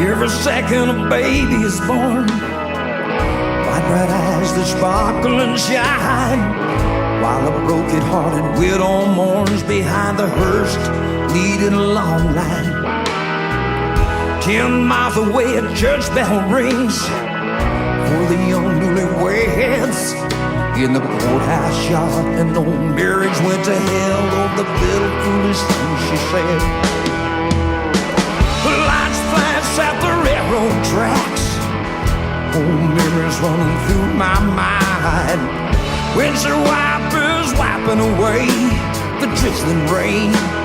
Every second a baby is born, bright, bright eyes that sparkle and shine, while a broken-hearted widow mourns behind the hearse, leading a long line. 10 miles away a church bell rings for the young newlyweds in the courthouse yard, and no marriage went to hell. Oh, the little foolish thing she said. The lights flash out the railroad tracks, old memories running through my mind. Windshield wipers wiping away the drizzling rain.